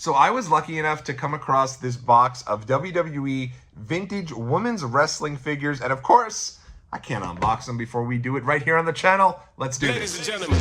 So I was lucky enough to come across this box of WWE vintage women's wrestling figures. And of course, I can't unbox them before we do it right here on the channel. Let's do Ladies this. and gentlemen.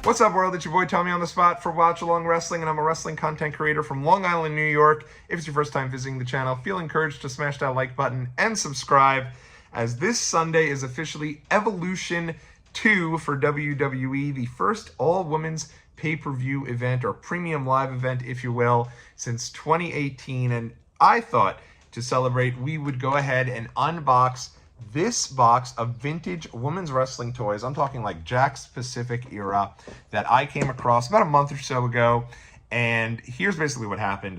What's up, world? It's your boy Tommy on the spot for Watch Along Wrestling, and I'm a wrestling content creator from Long Island, New York. If it's your first time visiting the channel, feel encouraged to smash that like button and subscribe, as this Sunday is officially Evolution 2 for WWE, the first all-women's pay-per-view event, or premium live event, if you will, since 2018. And I thought to celebrate, we would go ahead and unbox this box of vintage women's wrestling toys. I'm talking like Jakks Pacific era that I came across about a month or so ago. And here's basically what happened.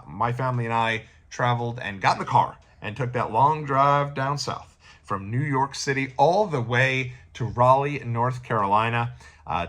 My family and I traveled and got in the car and took that long drive down south from New York City all the way to Raleigh, North Carolina,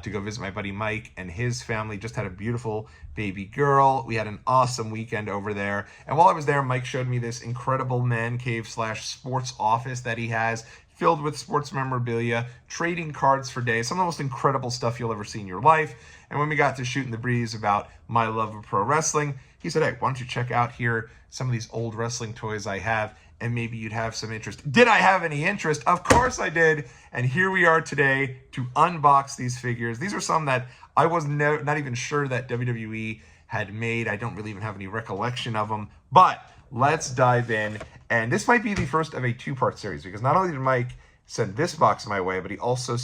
to go visit my buddy Mike and his family. Just had a beautiful baby girl. We had an awesome weekend over there. And while I was there, Mike showed me this incredible man cave / sports office that he has, filled with sports memorabilia, trading cards for days, some of the most incredible stuff you'll ever see in your life. And when we got to shooting the breeze about my love of pro wrestling, he said, hey, why don't you check out here some of these old wrestling toys I have, and maybe you'd have some interest. Did I have any interest? Of course I did. And here we are today to unbox these figures. These are some that I was not even sure that WWE had made. I don't really even have any recollection of them. But let's dive in. And this might be the first of a two-part series, because not only did Mike send this box my way, but he also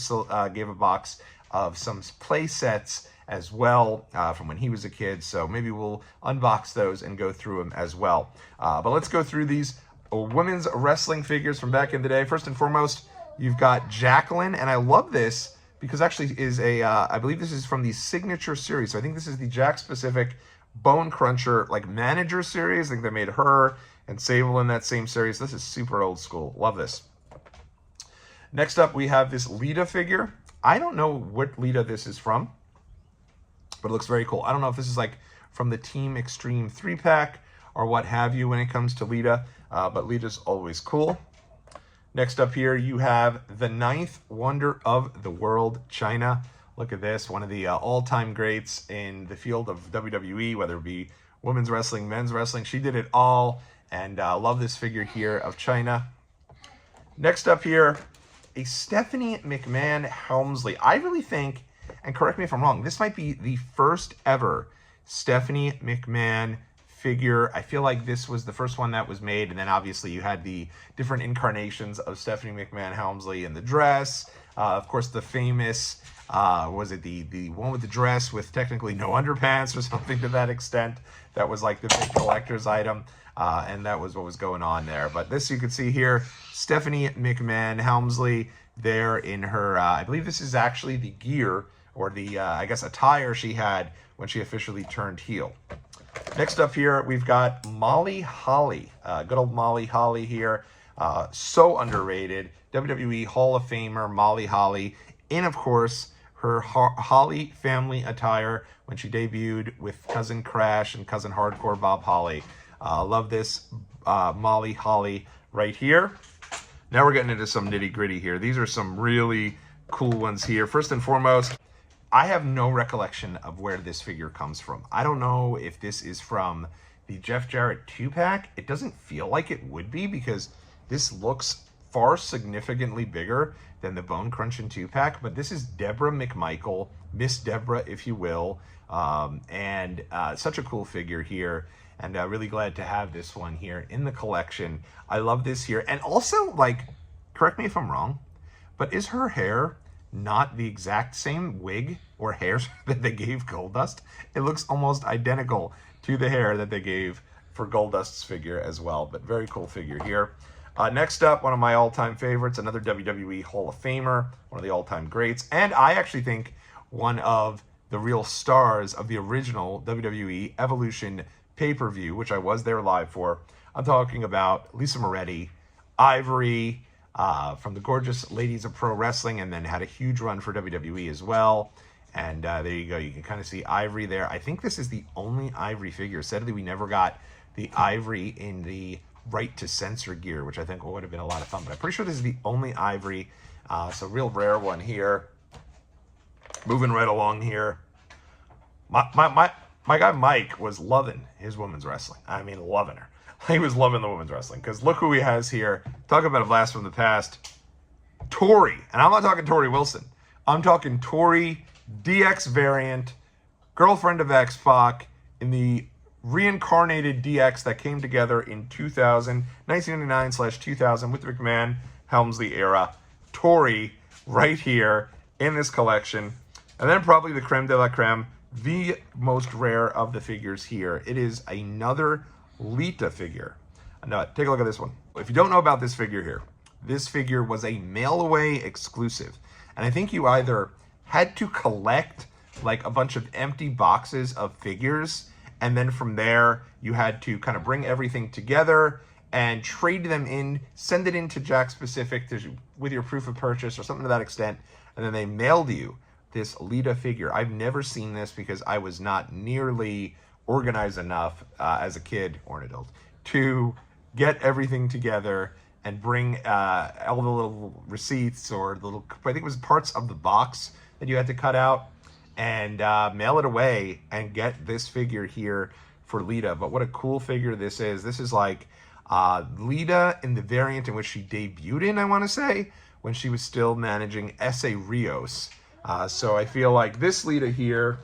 gave a box of some play sets as well from when he was a kid. So maybe we'll unbox those and go through them as well. But let's go through these women's wrestling figures from back in the day. First and foremost, you've got Jacqueline, and I love this because actually is a, I believe this is from the Signature series. So I think this is the Jakks Pacific Bone Cruncher, like, manager series. I think they made her and Sable in that same series. This is super old school. Love this. Next up, we have this Lita figure. I don't know what Lita this is from, but it looks very cool. I don't know if this is like from the Team Extreme 3-pack or what have you when it comes to Lita, but Lita's always cool. Next up here, you have the 9th Wonder of the World, Chyna. Look at this, one of the all-time greats in the field of WWE, whether it be women's wrestling, men's wrestling. She did it all, and love this figure here of Chyna. Next up here, a Stephanie McMahon Helmsley. I really think, and correct me if I'm wrong, this might be the first ever Stephanie McMahon figure. I feel like this was the first one that was made, and then obviously you had the different incarnations of Stephanie McMahon Helmsley in the dress. Of course, the famous, was it the one with the dress with technically no underpants or something to that extent? That was like the big collector's item, and that was what was going on there. But this you can see here, Stephanie McMahon Helmsley there in her, I believe this is actually the gear, or the, I guess, attire she had when she officially turned heel. Next up here, we've got Molly Holly. Good old Molly Holly here. So underrated. WWE Hall of Famer Molly Holly. In, of course, her Holly family attire when she debuted with Cousin Crash and Cousin Hardcore Bob Holly. Love this Molly Holly right here. Now we're getting into some nitty gritty here. These are some really cool ones here. First and foremost, I have no recollection of where this figure comes from. I don't know if this is from the Jeff Jarrett 2-pack. It doesn't feel like it would be, because this looks far significantly bigger than the Bone Crunching 2-pack. But this is Deborah McMichael, Miss Deborah, if you will. And such a cool figure here. And really glad to have this one here in the collection. I love this here. And also, like, correct me if I'm wrong, but is her hair not the exact same wig or hair that they gave Goldust? It looks almost identical to the hair that they gave for Goldust's figure as well. But very cool figure here. Next up, one of my all-time favorites, another WWE Hall of Famer, one of the all-time greats, and I actually think one of the real stars of the original WWE Evolution pay-per-view, which I was there live for. I'm talking about Lisa Moretti, Ivory, from the gorgeous Ladies of Pro Wrestling, and then had a huge run for WWE as well. And there you go. You can kind of see Ivory there. I think this is the only Ivory figure. Sadly, we never got the Ivory in the right to censor gear, which I think would have been a lot of fun. But I'm pretty sure this is the only Ivory. So real rare one here. Moving right along here. My guy Mike was loving his women's wrestling. I mean, loving her. He was loving the women's wrestling because look who he has here. Talk about a blast from the past. Tori. And I'm not talking Tori Wilson. I'm talking Tori DX variant, girlfriend of X-Pac in the reincarnated DX that came together in 1999/2000 with the McMahon Helmsley era. Tori right here in this collection. And then probably the creme de la creme, the most rare of the figures here. It is another Lita figure. Now, take a look at this one. If you don't know about this figure here, this figure was a mail-away exclusive. And I think you either had to collect like a bunch of empty boxes of figures, and then from there, you had to kind of bring everything together and trade them in, send it into Jakks Pacific with your proof of purchase or something to that extent, and then they mailed you this Lita figure. I've never seen this because I was not nearly organized enough as a kid or an adult to get everything together and bring all the little receipts or the little, I think it was parts of the box that you had to cut out and mail it away and get this figure here for Lita. But what a cool figure this is. This is like Lita in the variant in which she debuted in, I want to say, when she was still managing S.A. Rios. So I feel like this Lita here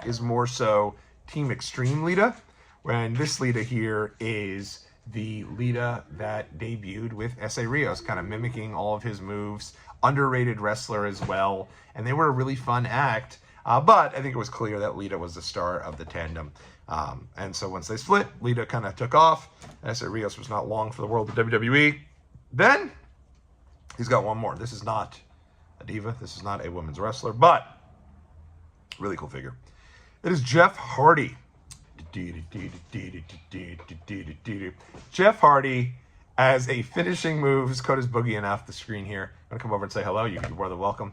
is more so Team Extreme Lita, when this Lita here is the Lita that debuted with S.A. Rios, kind of mimicking all of his moves. Underrated wrestler as well, and they were a really fun act, but I think it was clear that Lita was the star of the tandem. And so once they split, Lita kind of took off. S.A. Rios was not long for the world of WWE. Then he's got one more. This is not a diva. This is not a women's wrestler, but really cool figure. It is Jeff Hardy. Jeff Hardy as a finishing move. His code is boogieing off the screen here. I'm gonna come over and say hello. You're more than welcome.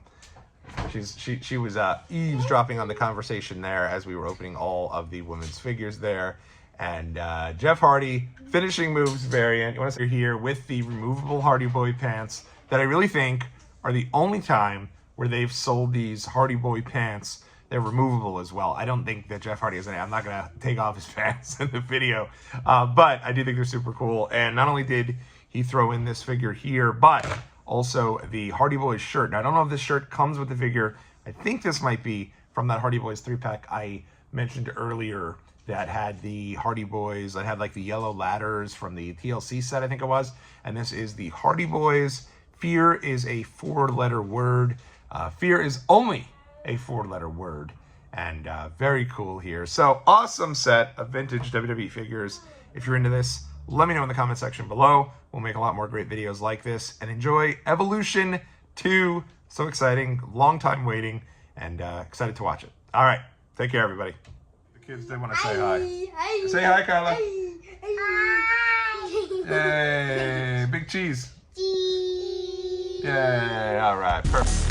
She was eavesdropping on the conversation there as we were opening all of the women's figures there. And Jeff Hardy finishing moves variant. You want to see here with the removable Hardy Boy pants that I really think are the only time where they've sold these Hardy Boy pants. They're removable as well. I don't think that Jeff Hardy has any. I'm not going to take off his pants in the video. But I do think they're super cool. And not only did he throw in this figure here, but also the Hardy Boys shirt. Now, I don't know if this shirt comes with the figure. I think this might be from that Hardy Boys 3-pack I mentioned earlier that had the Hardy Boys, that had like the yellow ladders from the TLC set, I think it was. And this is the Hardy Boys. Fear is a 4-letter word. Fear is only a 4-letter word, and very cool here. So awesome set of vintage WWE figures. If you're into this, let me know in the comment section below. We'll make a lot more great videos like this, and enjoy Evolution 2. So exciting, long time waiting, and excited to watch it. All right, take care, everybody. The kids did want to say hi. Say hi, Kyla. Hey, big cheese. Yay, all right, perfect.